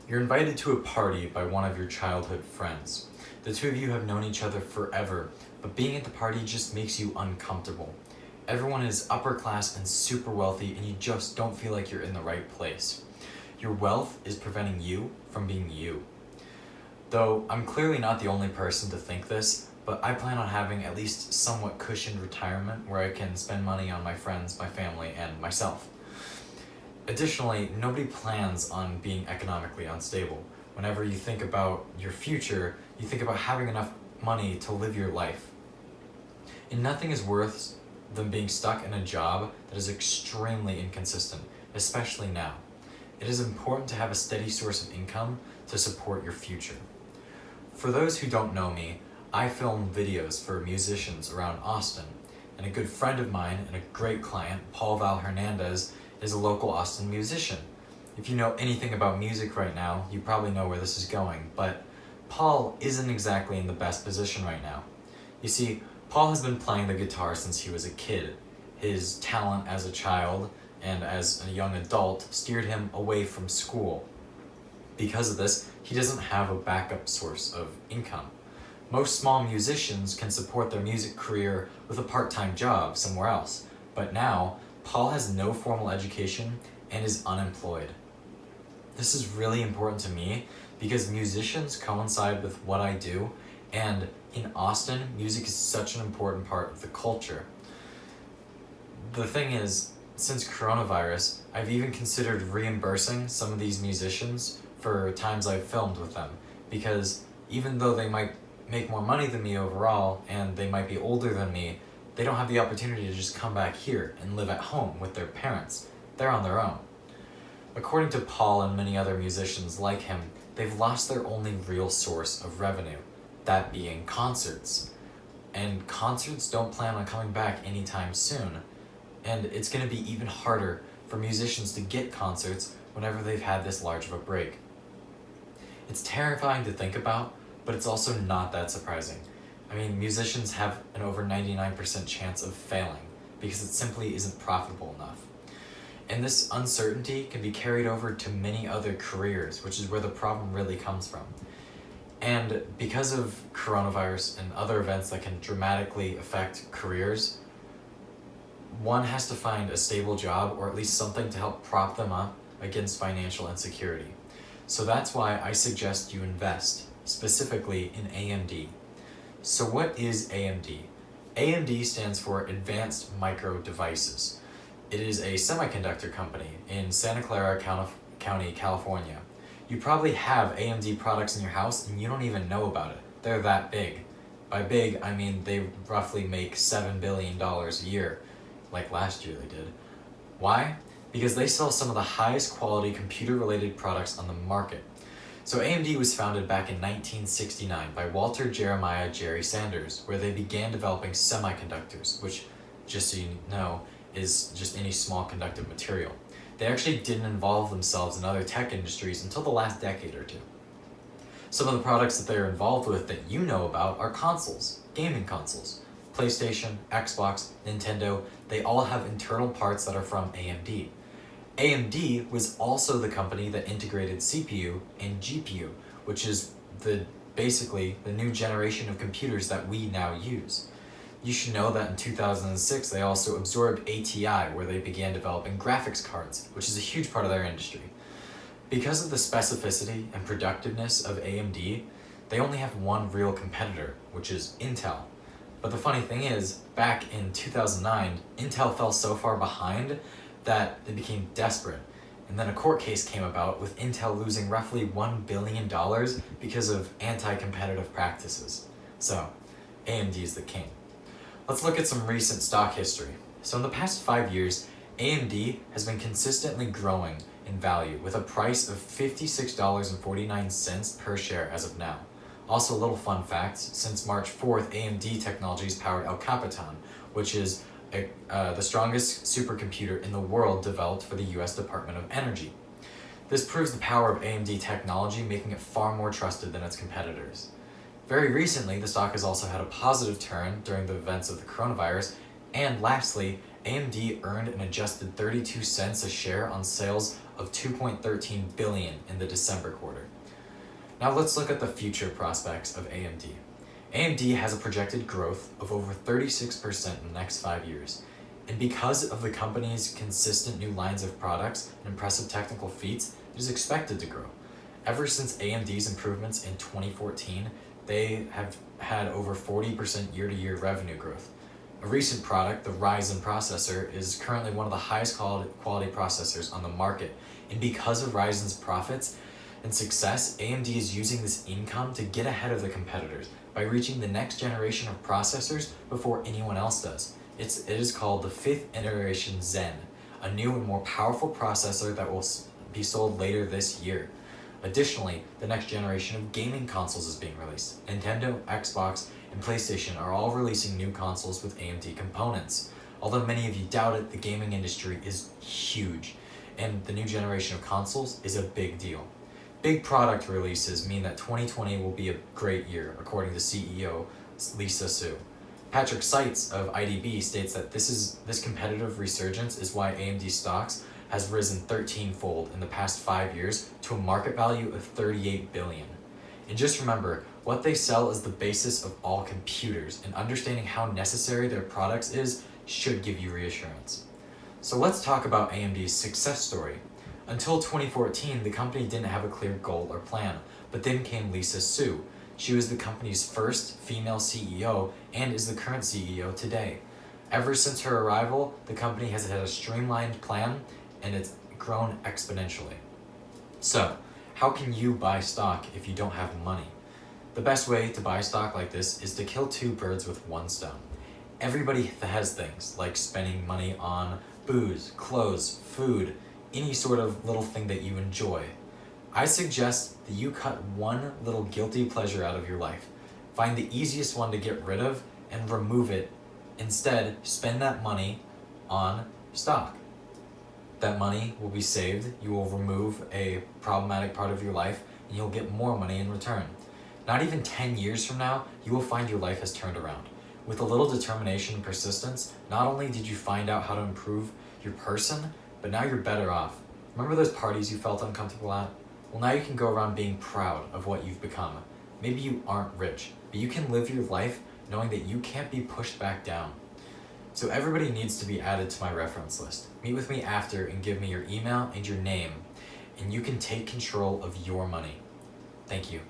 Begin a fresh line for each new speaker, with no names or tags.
You're invited to a party by one of your childhood friends. The two of you have known each other forever, but being at the party just makes you uncomfortable. Everyone is upper class and super wealthy, and you just don't feel like you're in the right place. Your wealth is preventing you from being you. Though I'm clearly not the only person to think this, but I plan on having at least somewhat cushioned retirement where I can spend money on my friends, my family, and myself. Additionally, nobody plans on being economically unstable. Whenever you think about your future, you think about having enough money to live your life. And nothing is worse than being stuck in a job that is extremely inconsistent, especially now. It is important to have a steady source of income to support your future. For those who don't know me, I film videos for musicians around Austin, and a good friend of mine and a great client, Paul Val Hernandez, is a local Austin musician. If you know anything about music right now, you probably know where this is going, but Paul isn't exactly in the best position right now. You see, Paul has been playing the guitar since he was a kid. His talent as a child and as a young adult steered him away from school. Because of this, he doesn't have a backup source of income. Most small musicians can support their music career with a part-time job somewhere else, but now, Paul has no formal education and is unemployed. This is really important to me because musicians coincide with what I do, and in Austin, music is such an important part of the culture. The thing is, since coronavirus, I've even considered reimbursing some of these musicians for times I've filmed with them, because even though they might make more money than me overall, and they might be older than me, they don't have the opportunity to just come back here and live at home with their parents. They're on their own. According to Paul and many other musicians like him, they've lost their only real source of revenue, that being concerts. And concerts don't plan on coming back anytime soon. And it's going to be even harder for musicians to get concerts whenever they've had this large of a break. It's terrifying to think about, but it's also not that surprising. I mean, musicians have an over 99% chance of failing because it simply isn't profitable enough. And this uncertainty can be carried over to many other careers, which is where the problem really comes from. And because of coronavirus and other events that can dramatically affect careers, one has to find a stable job or at least something to help prop them up against financial insecurity. So that's why I suggest you invest, specifically in AMD. So what is AMD? AMD stands for Advanced Micro Devices. It is a semiconductor company in Santa Clara County, California. You probably have AMD products in your house and you don't even know about it. They're that big. By big, I mean they roughly make $7 billion a year, like last year they did. Why? Because they sell some of the highest quality computer-related products on the market. So AMD was founded back in 1969 by Walter Jeremiah Jerry Sanders, where they began developing semiconductors, which, just so you know, is just any small conductive material. They actually didn't involve themselves in other tech industries until the last decade or two. Some of the products that they're involved with that you know about are consoles, gaming consoles. PlayStation, Xbox, Nintendo, they all have internal parts that are from AMD. AMD was also the company that integrated CPU and GPU, which is basically the new generation of computers that we now use. You should know that in 2006 they also absorbed ATI, where they began developing graphics cards, which is a huge part of their industry. Because of the specificity and productiveness of AMD, they only have one real competitor, which is Intel. But the funny thing is, back in 2009, Intel fell so far behind that they became desperate. And then a court case came about with Intel losing roughly $1 billion because of anti-competitive practices. So, AMD is the king. Let's look at some recent stock history. So in the past 5 years, AMD has been consistently growing in value with a price of $56.49 per share as of now. Also, a little fun fact, since March 4th, AMD Technologies powered El Capitan, which is the strongest supercomputer in the world developed for the US Department of Energy. This proves the power of AMD technology, making it far more trusted than its competitors. Very recently, the stock has also had a positive turn during the events of the coronavirus, and lastly, AMD earned an adjusted 32 cents a share on sales of $2.13 billion in the December quarter. Now let's look at the future prospects of AMD. AMD has a projected growth of over 36% in the next 5 years. And because of the company's consistent new lines of products and impressive technical feats, it is expected to grow. Ever since AMD's improvements in 2014, they have had over 40% year-to-year revenue growth. A recent product, the Ryzen processor, is currently one of the highest quality processors on the market. And because of Ryzen's profits and success, AMD is using this income to get ahead of the competitors by reaching the next generation of processors before anyone else does. It is called the 5th iteration Zen, a new and more powerful processor that will be sold later this year. Additionally, the next generation of gaming consoles is being released. Nintendo, Xbox, and PlayStation are all releasing new consoles with AMD components. Although many of you doubt it, the gaming industry is huge, and the new generation of consoles is a big deal. Big product releases mean that 2020 will be a great year, according to CEO Lisa Su. Patrick Seitz of IDB states that this competitive resurgence is why AMD stocks has risen 13-fold in the past 5 years to a market value of $38 billion. And just remember, what they sell is the basis of all computers, and understanding how necessary their products is should give you reassurance. So let's talk about AMD's success story. Until 2014, the company didn't have a clear goal or plan, but then came Lisa Su. She was the company's first female CEO and is the current CEO today. Ever since her arrival, the company has had a streamlined plan and it's grown exponentially. So, how can you buy stock if you don't have money? The best way to buy stock like this is to kill 2 birds with 1 stone. Everybody has things like spending money on booze, clothes, food, any sort of little thing that you enjoy. I suggest that you cut one little guilty pleasure out of your life. Find the easiest one to get rid of and remove it. Instead, spend that money on stock. That money will be saved, you will remove a problematic part of your life, and you'll get more money in return. Not even 10 years from now, you will find your life has turned around. With a little determination and persistence, not only did you find out how to improve your person, but now you're better off. Remember those parties you felt uncomfortable at? Well, now you can go around being proud of what you've become. Maybe you aren't rich, but you can live your life knowing that you can't be pushed back down. So everybody needs to be added to my reference list. Meet with me after and give me your email and your name, and you can take control of your money. Thank you.